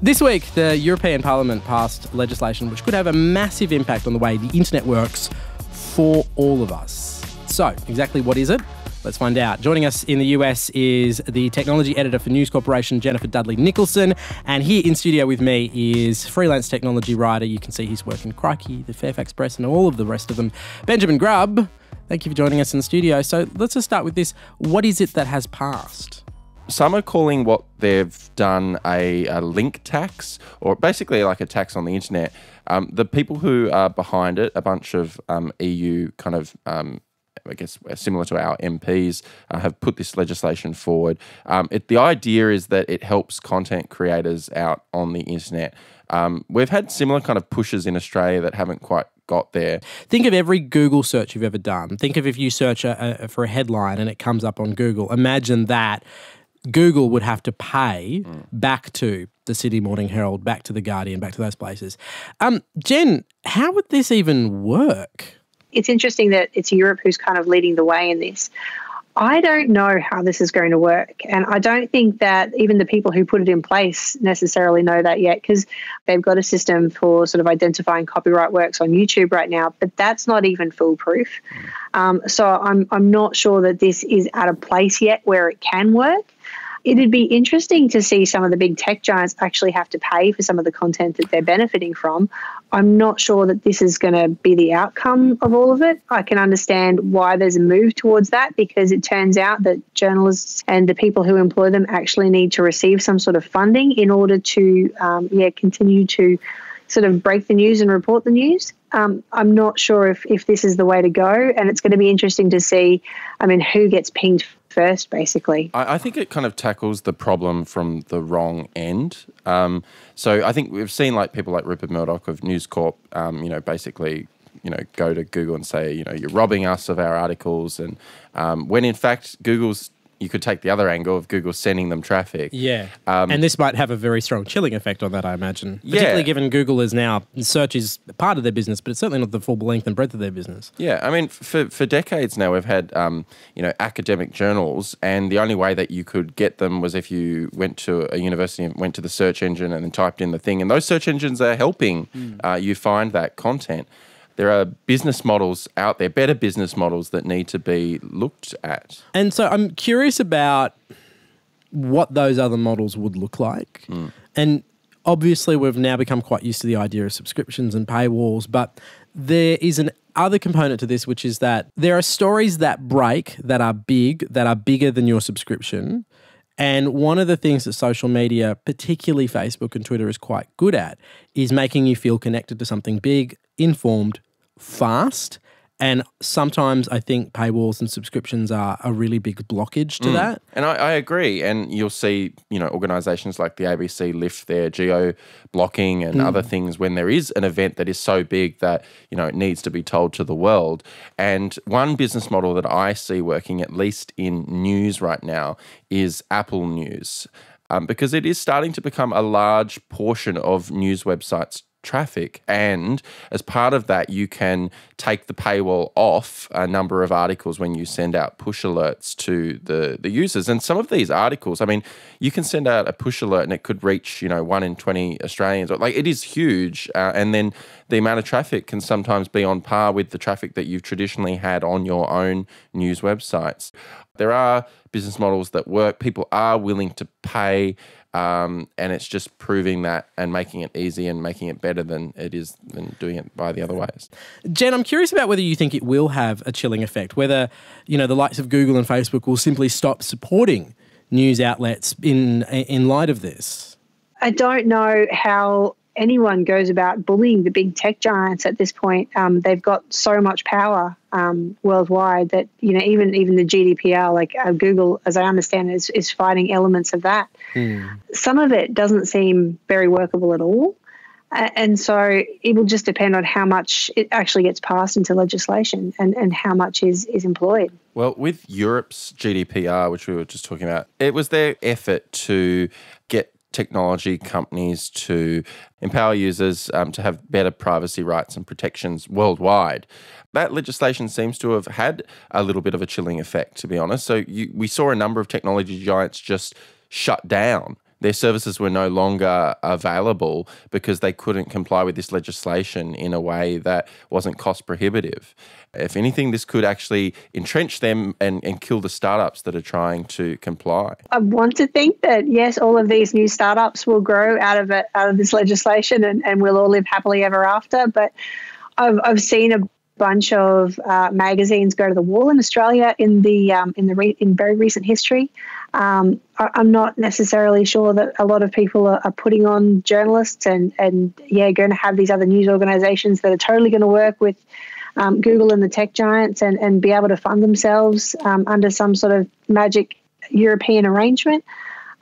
This week, the European Parliament passed legislation which could have a massive impact on the way the internet works for all of us. So, exactly what is it? Let's find out. Joining us in the US is the technology editor for News Corporation, Jennifer Dudley-Nicholson. And here in studio with me is freelance technology writer. You can see his work in Crikey, the Fairfax Press, and all of the rest of them, Benjamin Grubb. Thank you for joining us in the studio. So let's just start with this. What is it that has passed? Some are calling what they've done a link tax, or basically like a tax on the internet. The people who are behind it, a bunch of EU kind of, I guess, similar to our MPs, have put this legislation forward. The idea is that it helps content creators out on the internet. We've had similar kind of pushes in Australia that haven't quite got there. Think of every Google search you've ever done. Think of if you search for a headline and it comes up on Google. Imagine that Google would have to pay back to the Sydney Morning Herald, back to the Guardian, back to those places. Jen, how would this even work? It's interesting that it's Europe who's kind of leading the way in this. I don't know how this is going to work. And I don't think that even the people who put it in place necessarily know that yet, because they've got a system for sort of identifying copyright works on YouTube right now, but that's not even foolproof. So I'm not sure that this is at a place yet where it can work. It'd be interesting to see some of the big tech giants actually have to pay for some of the content that they're benefiting from. I'm not sure that this is going to be the outcome of all of it. I can understand why there's a move towards that, because it turns out that journalists and the people who employ them actually need to receive some sort of funding in order to continue to sort of break the news and report the news. I'm not sure if this is the way to go, and it's going to be interesting to see, who gets pinged first, basically. I think it kind of tackles the problem from the wrong end. So I think we've seen like people like Rupert Murdoch of News Corp, basically, go to Google and say, you're robbing us of our articles. And when in fact, you could take the other angle of Google sending them traffic. Yeah. And this might have a very strong chilling effect on that, I imagine. Particularly given Google is now, search is part of their business, but it's certainly not the full length and breadth of their business. Yeah. For decades now, we've had, academic journals, and the only way that you could get them was if you went to a university and went to the search engine and then typed in the thing. And those search engines are helping you find that content. There are business models out there, better business models that need to be looked at. And so I'm curious about what those other models would look like. And obviously we've now become quite used to the idea of subscriptions and paywalls, but there is an other component to this, which is that there are stories that break, that are bigger than your subscription. And one of the things that social media, particularly Facebook and Twitter, is quite good at is making you feel connected to something big, informed, fast. And sometimes I think paywalls and subscriptions are a really big blockage to that. And I agree. And you'll see, organisations like the ABC lift their geo-blocking and other things when there is an event that is so big that, it needs to be told to the world. And one business model that I see working, at least in news right now, is Apple News. Because it is starting to become a large portion of news websites' traffic, and as part of that you can take the paywall off a number of articles when you send out push alerts to the users. And some of these articles, you can send out a push alert and it could reach 1 in 20 Australians. Like, it is huge, and then the amount of traffic can sometimes be on par with the traffic that you've traditionally had on your own news websites. There are business models that work. People are willing to pay. And it's just proving that and making it easy and making it better than it is than doing it by the other ways. Jen, I'm curious about whether you think it will have a chilling effect, whether, the likes of Google and Facebook will simply stop supporting news outlets in light of this. I don't know how anyone goes about bullying the big tech giants at this point. They've got so much power worldwide that, even the GDPR, Google, as I understand it, is fighting elements of that. Some of it doesn't seem very workable at all. And so it will just depend on how much it actually gets passed into legislation and how much is employed. Well, with Europe's GDPR, which we were just talking about, it was their effort to get technology companies to empower users to have better privacy rights and protections worldwide. That legislation seems to have had a little bit of a chilling effect, to be honest. So we saw a number of technology giants just shut down their services were no longer available because they couldn't comply with this legislation in a way that wasn't cost prohibitive. If anything, this could actually entrench them and kill the startups that are trying to comply. I want to think that, yes, all of these new startups will grow out of this legislation and we'll all live happily ever after. But I've seen a bunch of magazines go to the wall in Australia in very recent history. I'm not necessarily sure that a lot of people are putting on journalists and going to have these other news organisations that are totally going to work with Google and the tech giants and be able to fund themselves under some sort of magic European arrangement.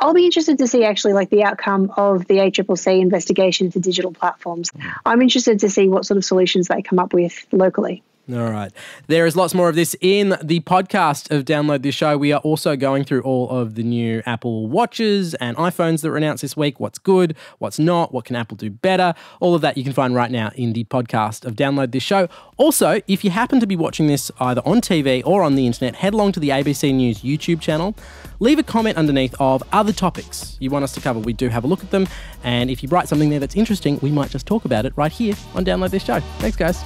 I'll be interested to see actually like the outcome of the ACCC investigation into digital platforms. I'm interested to see what sort of solutions they come up with locally. All right. There is lots more of this in the podcast of Download This Show. We are also going through all of the new Apple Watches and iPhones that were announced this week. What's good, what's not, what can Apple do better? All of that you can find right now in the podcast of Download This Show. Also, if you happen to be watching this either on TV or on the internet, head along to the ABC News YouTube channel. Leave a comment underneath of other topics you want us to cover. We do have a look at them. And if you write something there that's interesting, we might just talk about it right here on Download This Show. Thanks, guys.